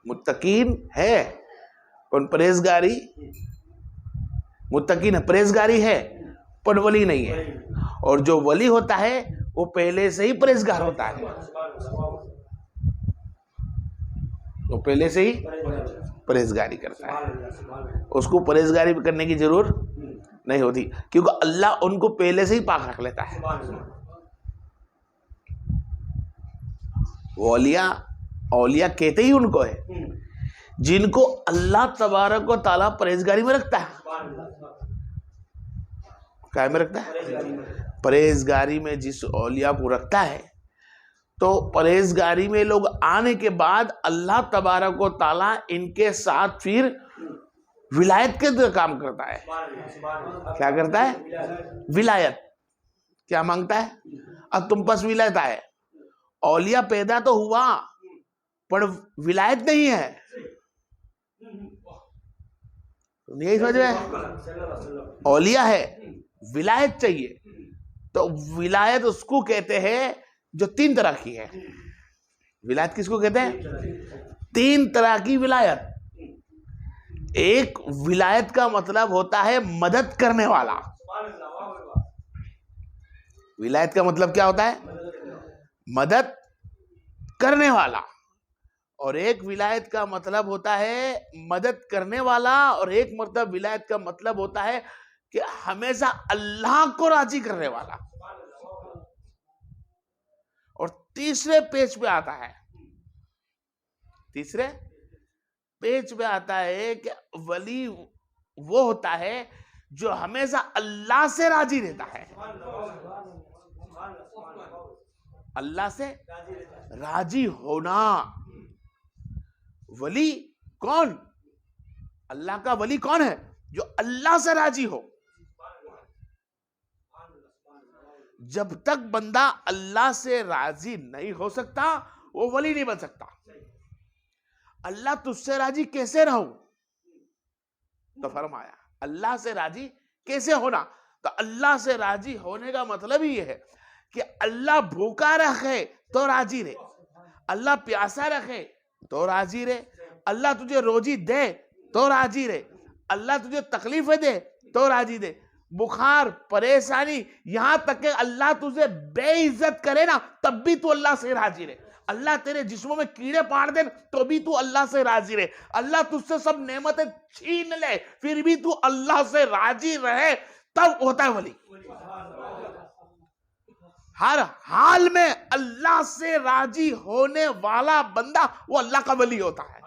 मुत्तकीन है पर परहेजगारी, मुत्तकीन है परहेजगारी है पर वली नहीं है। और जो वली होता है वो पहले से ही परहेजगार होता है, वो पहले से ही परहेजगारी करता है, उसको परहेजगारी करने की जरूरत नहीं होती, क्योंकि अल्लाह उनको पहले से ही पाक रख लेता है। वो औलिया कहते ही उनको है जिनको अल्लाह तबारक व तआला परहेजगारी में रखता है। क्या में रखता है? परहेजगारी में जिस औलिया को रखता है, तो परहेजगारी में लोग आने के बाद अल्लाह तबारक व तआला इनके साथ फिर विलायत के काम करता है। क्या करता है? विलायत। क्या मांगता है? अब तुम पास विलायत आए, औलिया पैदा तो हुआ पर विलायत नहीं है, नहीं समझ में? औलिया है, विलायत चाहिए, तो विलायत उसको कहते हैं जो 3 तरह की है। विलायत किसको कहते हैं? 3 तरह की विलायत। एक विलायत का मतलब होता है मदद करने वाला। विलायत का मतलब क्या होता है? मदद करने वाला। और एक विलायत का मतलब होता है मदद करने वाला, और एक मतलब विलायत का मतलब होता है कि हमेशा अल्लाह को राजी करने वाला। और तीसरे पेज पे आता है, तीसरे पेज पे आता है कि वली वो होता है जो हमेशा अल्लाह से राजी रहता है। अल्लाह से राजी होना। वली कौन? अल्लाह का वली कौन है? जो अल्लाह से राजी हो। जब तक बंदा अल्लाह से राजी नहीं हो सकता वो वली नहीं बन सकता। अल्लाह तुझसे राजी कैसे रहूं? तो फरमाया अल्लाह से राजी कैसे होना? तो अल्लाह से राजी होने का मतलब ही यह है कि अल्लाह भूखा रखे तो राजी रहे, अल्लाह प्यासा रखे तो राजी रहे, अल्लाह तुझे रोजी दे तो राजी रहे, अल्लाह तुझे तकलीफें दे तो राजी दे, बुखार परेशानी यहां तक कि अल्लाह तुझे बेइज्जत करे ना तब भी तू अल्लाह से राजी रहे, अल्लाह तेरे जिस्मों में कीड़े पाड़ दे तो भी तू अल्लाह से राजी रहे, अल्लाह तुझसे सब नेमतें छीन ले फिर भी तू अल्लाह से राजी रहे, तब होता है वली। हर हाल में अल्लाह से राजी होने वाला बंदा वो अल्लाह का वली होता है।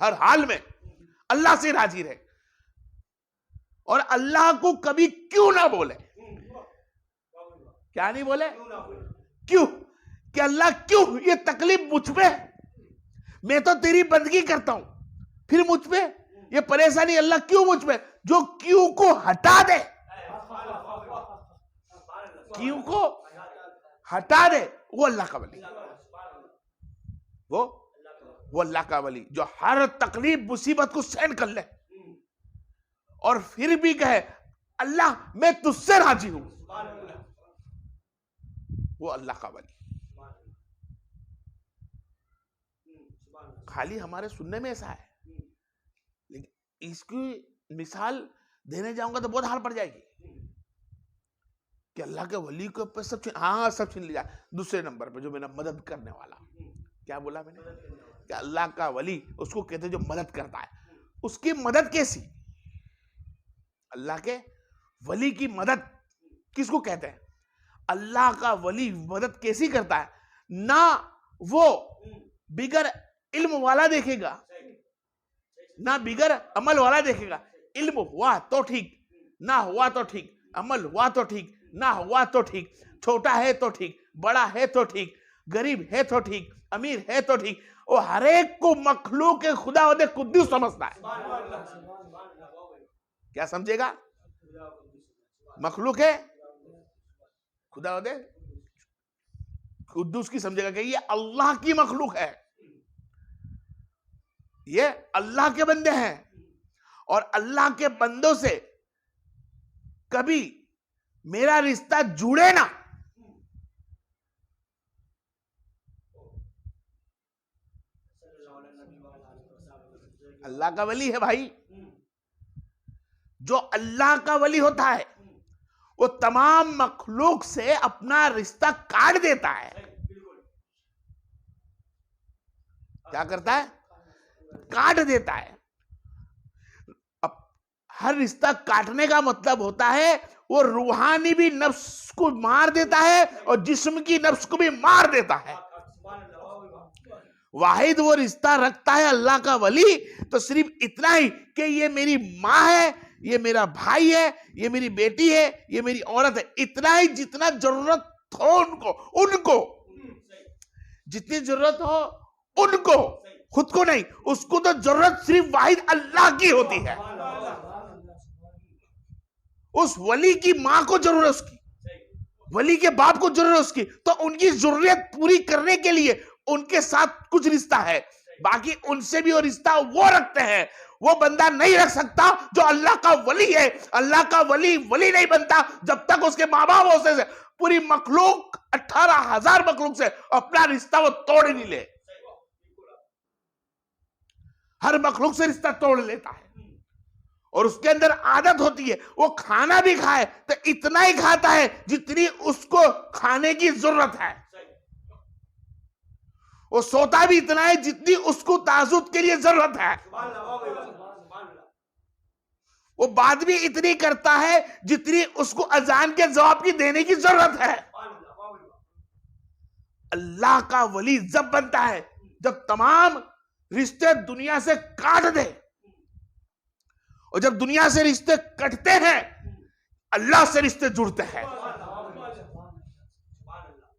हर हाल में अल्लाह से राजी रहे और अल्लाह को कभी क्यों ना बोले। क्या नहीं बोले? क्यों? कि अल्लाह क्यों ये तकलीफ मुझ पे, मैं तो तेरी बंदगी करता हूं, फिर मुझ पे ये परेशानी अल्लाह क्यों मुझ पे? जो क्यों को हटा दे, क्यों को हटा दे वो अल्लाह का वली। वो अल्लाह का वली जो हर तकलीफ मुसीबत को सहन कर ले और फिर भी कहे अल्लाह मैं तुझसे राजी हूं, वो अल्लाह का वली। खाली हमारे सुनने में ऐसा है, लेकिन इसकी मिसाल देने जाऊंगा तो बहुत हाल पड़ जाएगी कि अल्लाह के वली को पे सब सब छीन लिया। दूसरे नंबर पे जो मैंने मदद करने वाला, क्या बोला मैंने? कि अल्लाह का वली उसको कहते हैं जो मदद करता है। उसकी मदद कैसी? अल्लाह के वली की मदद किसको कहते हैं? अल्लाह का वली मदद कैसी करता है? ना वो बिगर इल्म वाला देखेगा, ना बिगर अमल वाला देखेगा। इल्म हुआ तो ठीक, ना हुआ तो ठीक, अमल हुआ तो ठीक, ना हुआ तो ठीक, छोटा है तो ठीक, बड़ा है तो ठीक, गरीब है तो ठीक, अमीर है तो ठीक, वो हर एक को मखलूक के खुदा वदे कुद्दूस समझता है। क्या समझेगा? मखलूक है खुदा वदे कुद्दूस की समझेगा कि ये अल्लाह की मखलूक है, ये अल्लाह के बंदे हैं और अल्लाह के बंदों से कभी मेरा रिश्ता जुड़े ना, अल्लाह का वली है भाई। जो अल्लाह का वली होता है वो तमाम मखलूक से अपना रिश्ता काट देता है। क्या करता है? काट देता है। अब हर रिश्ता काटने का मतलब होता है वो रूहानी भी नफ्स को मार देता है और जिस्म की नफ्स को भी मार देता है। वाहिद वो रिश्ता रखता है अल्लाह का वली तो सिर्फ इतना ही कि ये मेरी माँ है, ये मेरा भाई है, ये मेरी बेटी है, ये मेरी औरत है। इतना ही जितना जरूरत हो उनको जितनी जरूरत हो उनको, खुद को नहीं। उसको तो जरूरत सिर्फ वाहिद अल्लाह की होती है। उस वली की माँ को जरूरत उसकी, वली के बाप को जरूरत उसकी, तो उनकी जरूरत पूरी करने के लिए उनके साथ कुछ रिश्ता है। बाकी उनसे भी वो रिश्ता वो रखते हैं। वो बंदा नहीं रख सकता जो अल्लाह का वली है। अल्लाह का वली वली नहीं बनता जब तक उसके माँ बाप होते से पूरी मखलूक 18,000 मखलूक से अपना रिश्ता वो तोड़ नहीं ले। हर मखलूक से रिश्ता तोड़ लेता है और उसके अंदर आदत होती है वो खाना भी खाए तो इतना ही खाता है जितनी उसको खाने की जरूरत है। वो सोता भी इतना है जितनी उसको ताजुद के लिए जरूरत है। वो बात भी इतनी करता है जितनी उसको अजान के जवाब की देने की जरूरत है। अल्लाह का वली जब बनता है जब तमाम रिश्ते दुनिया से काट दे, और जब दुनिया से रिश्ते कटते हैं अल्लाह से रिश्ते जुड़ते हैं।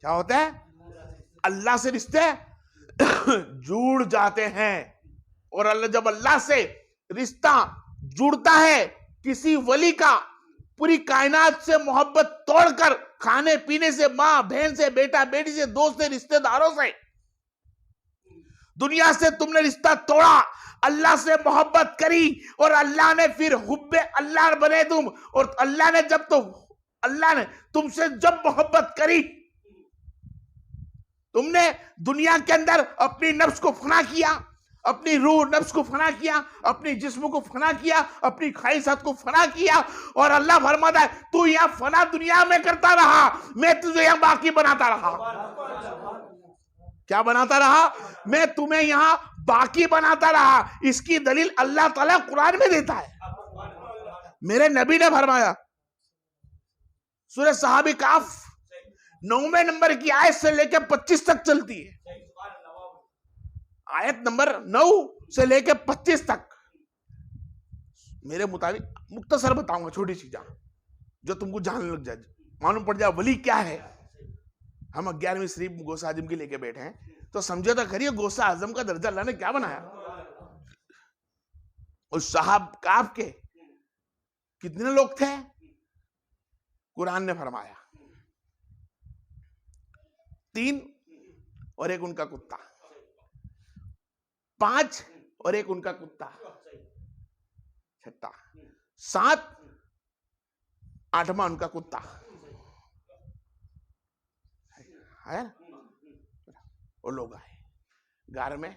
क्या होता है? अल्लाह से रिश्ते जुड़ जाते हैं। और अल्लाह जब अल्लाह से रिश्ता जुड़ता है किसी वली का, पूरी कायनात से मोहब्बत तोड़कर, खाने पीने से, मां बहन से, बेटा बेटी से, दोस्त से, रिश्तेदारों से, दुनिया से तुमने रिश्ता तोड़ा, अल्लाह से मोहब्बत करी और अल्लाह ने फिर हुब्बे अल्लाह बने तुम। और अल्लाह ने तुमसे जब मोहब्बत करी, तुमने दुनिया के अंदर अपनी नफ्स को फना किया, अपनी रूह नफ्स को फना किया, अपनी जिस्म को फना किया, अपनी ख्वाहिशात को फना किया। और अल्लाह फरमाता है तू यहां फना दुनिया में करता रहा, मैं तुझे यहां बाकी बनाता रहा। क्या बनाता रहा? मैं तुम्हें यहां बाकी बनाता रहा। इसकी दलील अल्लाह ताला कुरान में देता है। मेरे नबी ने फरमाया, सूरह सहाबी काफ 9वें नंबर की आयत से लेकर 25 तक चलती है। आयत नंबर 9 से लेकर 25 तक मेरे मुताबिक मुख्तसर बताऊंगा, छोटी सी जान जो तुमको जानने लग जाए, मालूम पड़ जाए वली क्या है। हम 11वीं शरीफ गौसा आजम की लेके बैठे हैं तो समझे तो करिए गौसा आजम का दर्जा अल्लाह ने क्या बनाया। उस साहब काफ के कितने लोग थे? कुरान ने फरमाया 3 और एक उनका कुत्ता, 5 और एक उनका कुत्ता, 6, 7, 8वां उनका कुत्ता है। वो लोग आए घर में,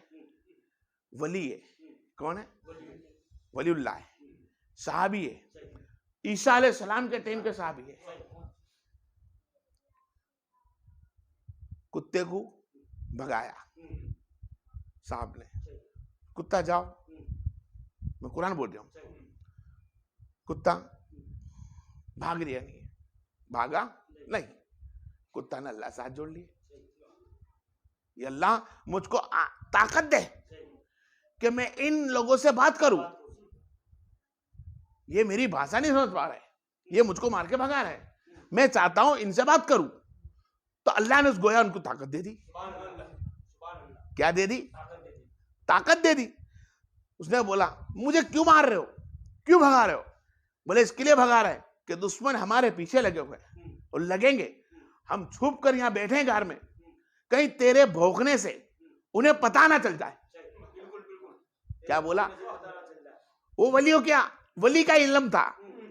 वली है। कौन है? वलीउल्लाह है, सहाबी है, ईसा अलैहि सलाम के टाइम के सहाबी है। कुत्ते को भगाया साहब ने, कुत्ता जाओ, मैं कुरान बोल रहा हूं, कुत्ता भाग रहा नहीं है, भागा नहीं, कुत्ता ने अल्लाह साथ जोड़ लिए। ये अल्लाह मुझको ताकत दे कि मैं इन लोगों से बात करूं। ये मेरी भाषा नहीं समझ पा रहे, ये मुझको मार के भगा रहे, मैं चाहता हूं इनसे बात करूं। तो अल्लाह ने उस गोया उनको ताकत दे दी। क्या दे दी? ताकत दे दी। उसने बोला मुझे क्यों मार रहे हो, क्यों भगा रहे हो? बोले इसके लिए भगा रहे हैं कि दुश्मन हमारे पीछे लगे हुए हैं और लगेंगे, हम छुप कर यहां बैठे हैं घर में, कहीं तेरे भौंकने से उन्हें पता ना चल जाए। क्या बोला? वो वलियों क्या, वली का इल्म था,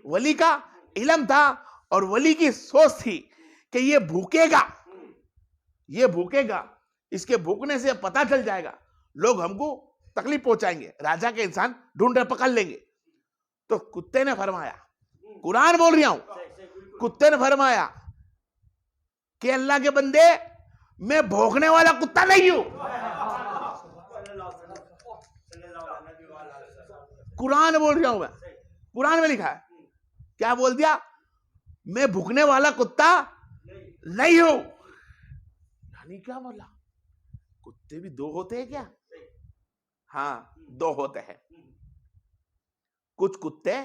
वली का इल्म था और वली की सोच थी कि ये भूखेगा, ये भूखेगा, इसके भूखने से पता चल जाएगा, लोग हमको तकलीफ पहुंचाएंगे, राजा के इंसान ढूंढ रहे, पकड़ लेंगे। तो कुत्ते ने फरमाया, कुरान बोल रहा हूं, कुत्ते ने फरमाया कि अल्लाह के बंदे, मैं भौंकने वाला कुत्ता नहीं हूं। कुरान बोल रहा हूं मैं, कुरान में लिखा है। क्या बोल दिया? मैं भूखने वाला कुत्ता नहीं हूं। यानी क्या बोला? कुत्ते भी दो होते हैं क्या? हाँ, दो होते हैं। कुछ कुत्ते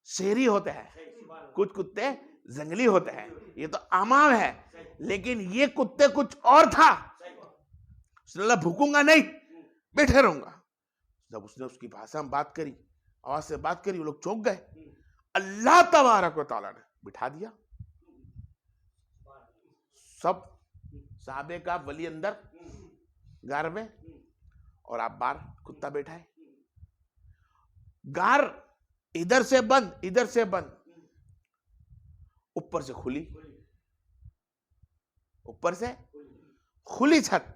शहरी होते हैं, कुछ कुत्ते जंगली होते हैं। ये तो आमाम है, लेकिन ये कुत्ते कुछ और था। उसने भूखूंगा नहीं, बैठे रहूंगा। जब उसने उसकी भाषा में बात करी, आवाज से बात करी, वो लोग चौंक गए। अल्लाह तबारक व तआला ने बिठा दिया। सब साहबे का वली अंदर गार में, और आप बाहर, कुत्ता बैठा है। गार इधर से बंद, इधर से बंद, ऊपर से खुली, ऊपर से खुली छत,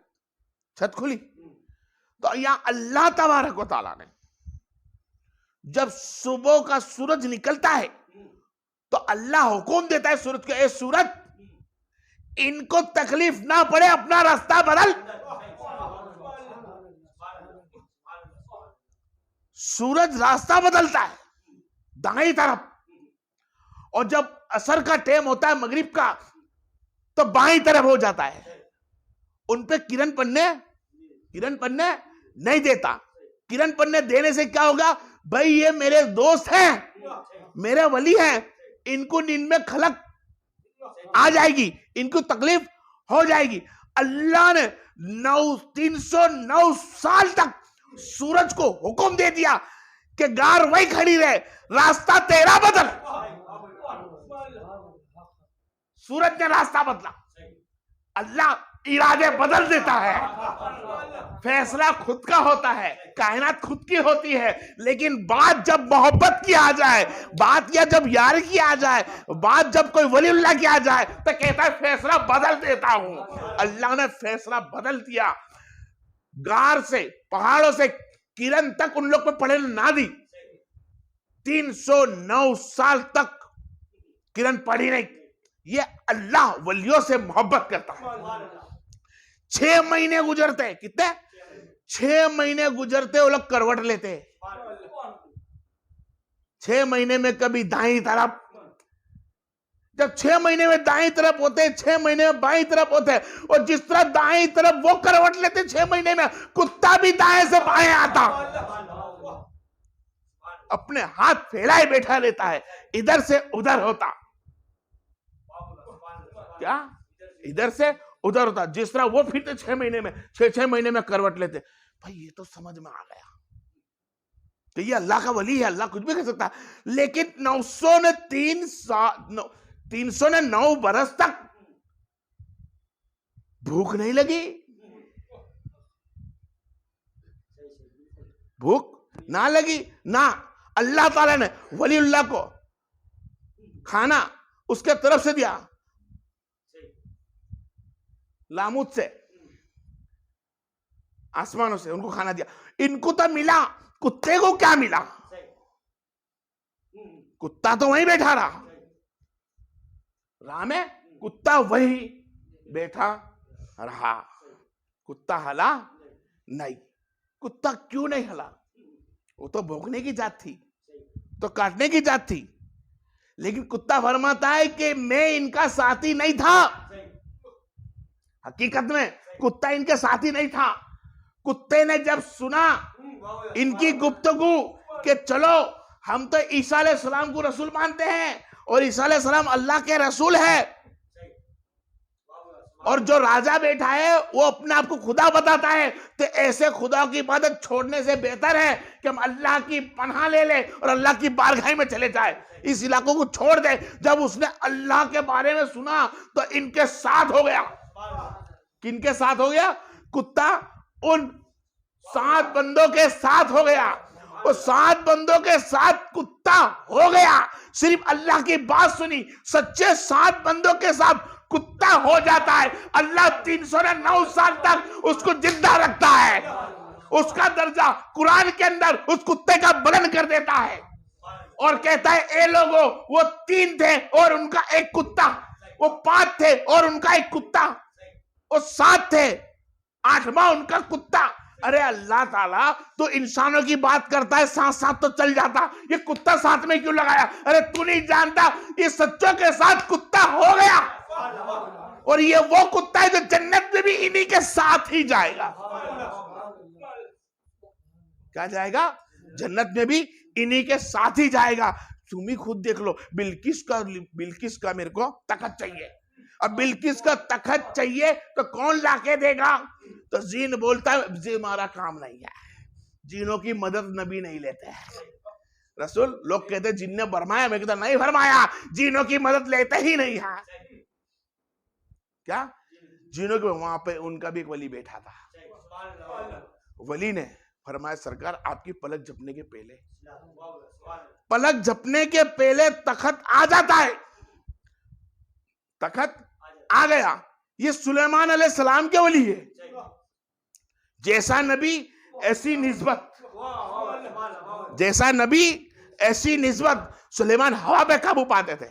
छत खुली। तो यहां अल्लाह तबारक व तआला ने जब सुबह का सूरज निकलता है तो अल्लाह हुक्म देता है सूरज को, ए सूरज, इनको तकलीफ ना पड़े, अपना रास्ता बदल। सूरज रास्ता बदलता है दाएं तरफ, और जब असर का टाइम होता है मगरिब का, तो बाएं तरफ हो जाता है। उन पे किरण पड़ने नहीं देता। किरण पड़ने देने से क्या होगा? भाई ये मेरे दोस्त हैं, मेरे वली हैं, इनको नींद में खलक आ जाएगी, इनको तकलीफ हो जाएगी। अल्लाह ने 309 साल तक सूरज को हुक्म दे दिया कि गार वही खड़ी रहे, रास्ता तेरा बदल। सूरज ने रास्ता बदला। अल्लाह इरादे बदल देता है, फैसला खुद का होता है, कायनात खुद की होती है। लेकिन बात जब मोहब्बत की आ जाए, बात या जब यार की आ जाए, बात जब कोई वलीउल्लाह की आ जाए, तो कहता है फैसला बदल देता हूं। अल्लाह ने फैसला बदल दिया। गार से, पहाड़ों से किरण तक उन लोग पे पड़े ना दी। 309 साल तक किरण पड़ी नहीं। ये अल्लाह वलियों से मोहब्बत करता है। 6 महीने गुजरते, कितने? 6 महीने गुजरते, वो लोग करवट लेते। 6 महीने में कभी दाईं तरफ, जब 6 महीने में दाईं तरफ होते, 6 महीने में बाईं तरफ होते, और जिस तरह दाईं तरफ वो करवट लेते 6 महीने में, कुत्ता भी दाएं से बाएं आता, अपने हाथ फैलाए बैठा रहता है, इधर से उधर होता। क्या? इधर से उधर होता। जिस तरह वो फिरते 6 महीने में, 6 महीने में करवट लेते। भाई ये तो समझ में आ गया कि ये अल्लाह का वली है, अल्लाह कुछ भी कर सकता है। लेकिन 309 बरस तक भूख नहीं लगी, भूख ना लगी ना। अल्लाह ताला ने वलीउल्लाह को खाना उसके तरफ से दिया, लामूद से, आसमानों से उनको खाना दिया। इनको तो मिला, कुत्ते को क्या मिला? कुत्ता तो वहीं बैठा रहा, राह में कुत्ता वहीं बैठा रहा। कुत्ता हला नहीं। कुत्ता क्यों नहीं हला? वो तो भौंकने की जात थी, तो काटने की जात थी। लेकिन कुत्ता फरमाता है कि मैं इनका साथी नहीं था। हकीकत में कुत्ता इनके साथी नहीं था। कुत्ते ने जब सुना इनकी गुफ्तगू कि चलो हम तो ईसा अलैहिस्सलाम को रसूल मानते हैं, और ईसा अलैहिस्सलाम अल्लाह के रसूल है, और जो राजा बैठा है वो अपने आप को खुदा बताता है, तो ऐसे खुदा की इबादत छोड़ने से बेहतर है कि हम अल्लाह की पनाह ले ले और अल्लाह की बारगाह में चले जाए, इस इलाकों को छोड़ दे। जब उसने अल्लाह के बारे में सुना तो इनके साथ हो गया। किनके साथ हो गया? कुत्ता उन 7 बंदों के साथ हो गया। और 7 बंदों के साथ कुत्ता हो गया। सिर्फ अल्लाह की बात सुनी, सच्चे 7 बंदों के साथ कुत्ता हो जाता है। अल्लाह 309 साल तक उसको जिंदा रखता है, उसका दर्जा कुरान के अंदर उस कुत्ते का बुलंद कर देता है और कहता है ए लोगों, वो 3 थे और उनका एक कुत्ता, वो 5 थे और उनका एक कुत्ता, वो 7 थे, 8वां उनका कुत्ता। अरे अल्लाह ताला तो इंसानों की बात करता है, साथ साथ तो चल जाता, ये कुत्ता साथ में क्यों लगाया? अरे तू नहीं जानता ये सच्चों के साथ कुत्ता हो गया, और ये वो कुत्ता है जो जन्नत में भी इन्हीं के साथ ही जाएगा। क्या जाएगा? जन्नत में भी इन्हीं के साथ ही जाएगा। तुम ही खुद देख लो, बिल्किस का मेरे को तखत चाहिए। अब बिल्किस का तखत चाहिए तो कौन लाके देगा? तो जीन बोलता है जी हमारा काम नहीं है, जीनों की मदद नबी नहीं लेते हैं। रसूल लोग कहते हैं जिन ने फरमाया, मैं कहता नहीं फरमाया, जीनों की मदद लेते ही नहीं है। क्या? जीनों के वहां पे उनका भी एक वली बैठा था, वली ने फरमाया सरकार आपकी पलक झपने के पहले, पलक झपने के पहले तखत आ जाता है। तखत आ गया। ये सुलेमान अलैहिस्सलाम के वली है। जैसा नबी ऐसी निस्बत, जैसा नबी ऐसी निस्बत। सुलेमान हवा पे काबू पाते थे,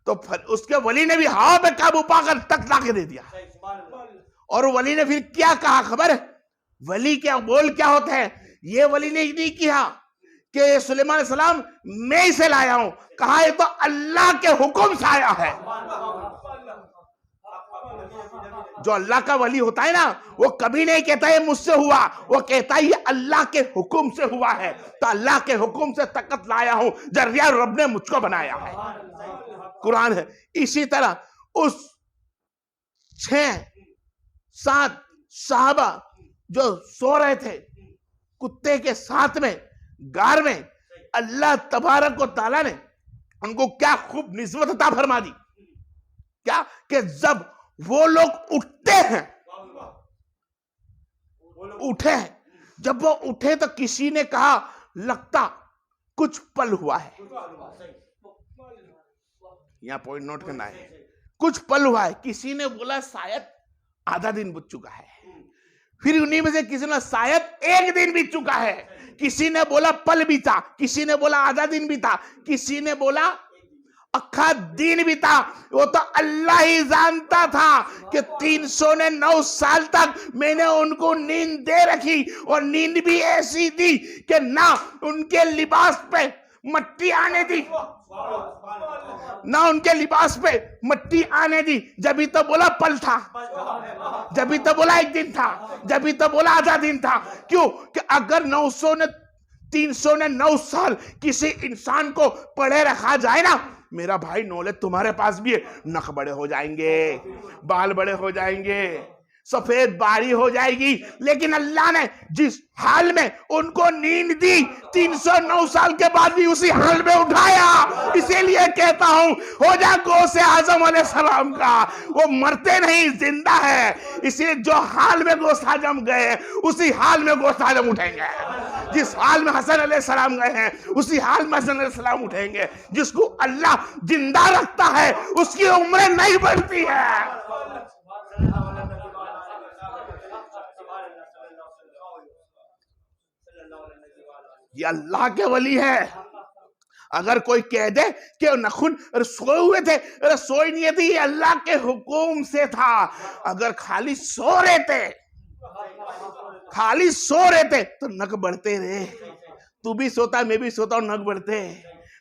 तो उसके वली ने भी हवा पे काबू पाकर तख्त लाके दे दिया। और वली ने फिर क्या कहा खबर है? वली क्या बोल क्या होता है? ये वली ने नहीं किया कि सुलेमान अलैहिस्सलाम मैं इसे लाया हूं, कहा ये तो अल्लाह के हुक्म से आया है। जो अल्लाह का वली होता है ना, वो कभी नहीं कहता ये मुझसे हुआ, वो कहता है ये अल्लाह के हुक्म से हुआ है। तो अल्लाह के हुक्म से तकत लाया हूं, जरिया रब ने मुझको बनाया है, कुरान है। इसी तरह उस 6-7 साहबा जो सो रहे थे कुत्ते के साथ में गार में, अल्लाह तबारक व तआला ने उनको क्या खूब निस्बत अता फरमा दी। क्या कि जब वो लोग उठते हैं, उठे, जब वो उठे तो किसी ने कहा लगता कुछ पल हुआ है। यहां पॉइंट नोट करना है, कुछ पल हुआ है। किसी ने बोला शायद आधा दिन बीत चुका है, फिर उन्हीं में से किसी ने शायद 1 दिन बीत चुका है, किसी ने बोला पल बीता, किसी ने बोला आधा दिन बीता, किसी ने बोला अक्खा दिन बीता। वो तो अल्लाह ही जानता था कि 309 साल तक मैंने उनको नींद दे रखी, और नींद भी ऐसी थी कि ना उनके लिबास पे मट्टी आने दी, ना उनके लिबास पे मट्टी आने दी। जब भी तो बोला पल था, जब भी तो बोला 1 दिन था, जब भी तो बोला आधा दिन था। क्यों? कि अगर 309 साल किसी इंसान को पढ़े रखा जाए ना, मेरा भाई नॉलेज तुम्हारे पास भी है, नख बड़े हो जाएंगे, बाल बड़े हो जाएंगे, सफेद बारी हो जाएगी। लेकिन अल्लाह ने जिस हाल में उनको नींद दी, 309 साल के बाद भी उसी हाल में उठाया। इसीलिए कहता हूं हो जा गौसे आजम अलैहिस्सलाम का, वो मरते नहीं, जिंदा है। इसलिए जो हाल में गौसे आजम गए उसी हाल में गौसे आजम उठेंगे, जिस हाल में हसन अलैहिस्सलाम गए हैं उसी हाल में हसन अलैहिस्सलाम उठेंगे। जिसको अल्लाह जिंदा रखता है उसकी उम्र नहीं बढ़ती है। ये अल्लाह के वली है। अगर कोई कह दे कि नखुन सोए हुए थे, अरे सोई नहीं थी, अल्लाह के हुक्म से था। अगर खाली सो रहे थे, खाली सो रहे थे तो नख बढ़ते रहे। तू भी सोता, मैं भी सोता हूं, नख बढ़ते।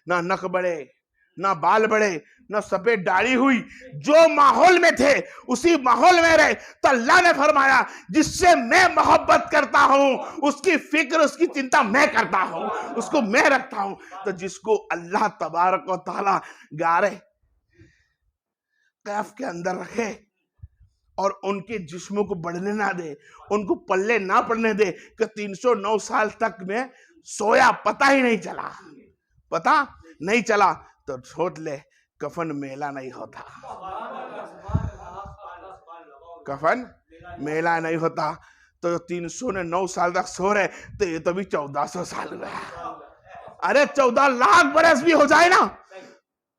ना नख बढ़े, ना बाल बढ़े, ना सफेद दाढ़ी हुई। जो माहौल में थे उसी माहौल में रहे। तो अल्लाह ने फरमाया जिससे मैं मोहब्बत करता हूं उसकी फिक्र, उसकी चिंता मैं करता हूं, उसको मैं रखता हूं। तो जिसको अल्लाह तबारक व तआला गारे कैफ के अंदर रखे और उनके जिस्मों को बढ़ने ना दे, उनको पल्ले ना पड़ने दे कि 309 साल तक में सोया, पता ही नहीं चला, पता नहीं चला, तो सोच ले कफन मेला नहीं होता, कफन मेला नहीं होता। तो 309 साल तक सो रहे, तो ये तो भी 1400 साल हुआ। अरे 14 लाख बरस भी हो जाए ना,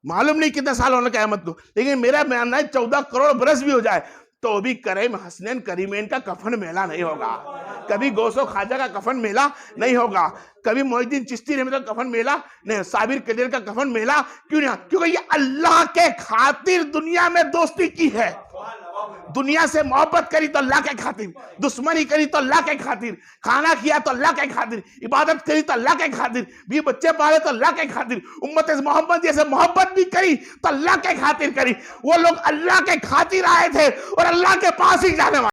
मालूम नहीं कितने साल होने क़यामत को, लेकिन मेरा मानना है 14 करोड़ बरस भी हो जाए तो भी करीम हसनैन करीमैन का कफन मेला नहीं होगा। कभी गौसो खाजा का कफन मेला नहीं होगा, कभी मोहिद्दीन चिश्ती रहमत का कफन मेला नहीं, साबिर कदीर का कफन मेला क्यों नहीं? क्योंकि ये अल्लाह के खातिर दुनिया में दोस्ती की है। दुनिया से मोहब्बत करी तो अल्लाह के खातिर, दुश्मनी करी तो अल्लाह के खातिर, खाना किया तो अल्लाह के खातिर, इबादत करी तो अल्लाह के खातिर, भी बच्चे पाले तो अल्लाह के खातिर, उम्मत मोहम्मद जैसे मोहब्बत भी करी तो अल्लाह के खातिर करी। वो लोग अल्लाह के खातिर आए थे और अल्लाह के पास ही जाने वाले।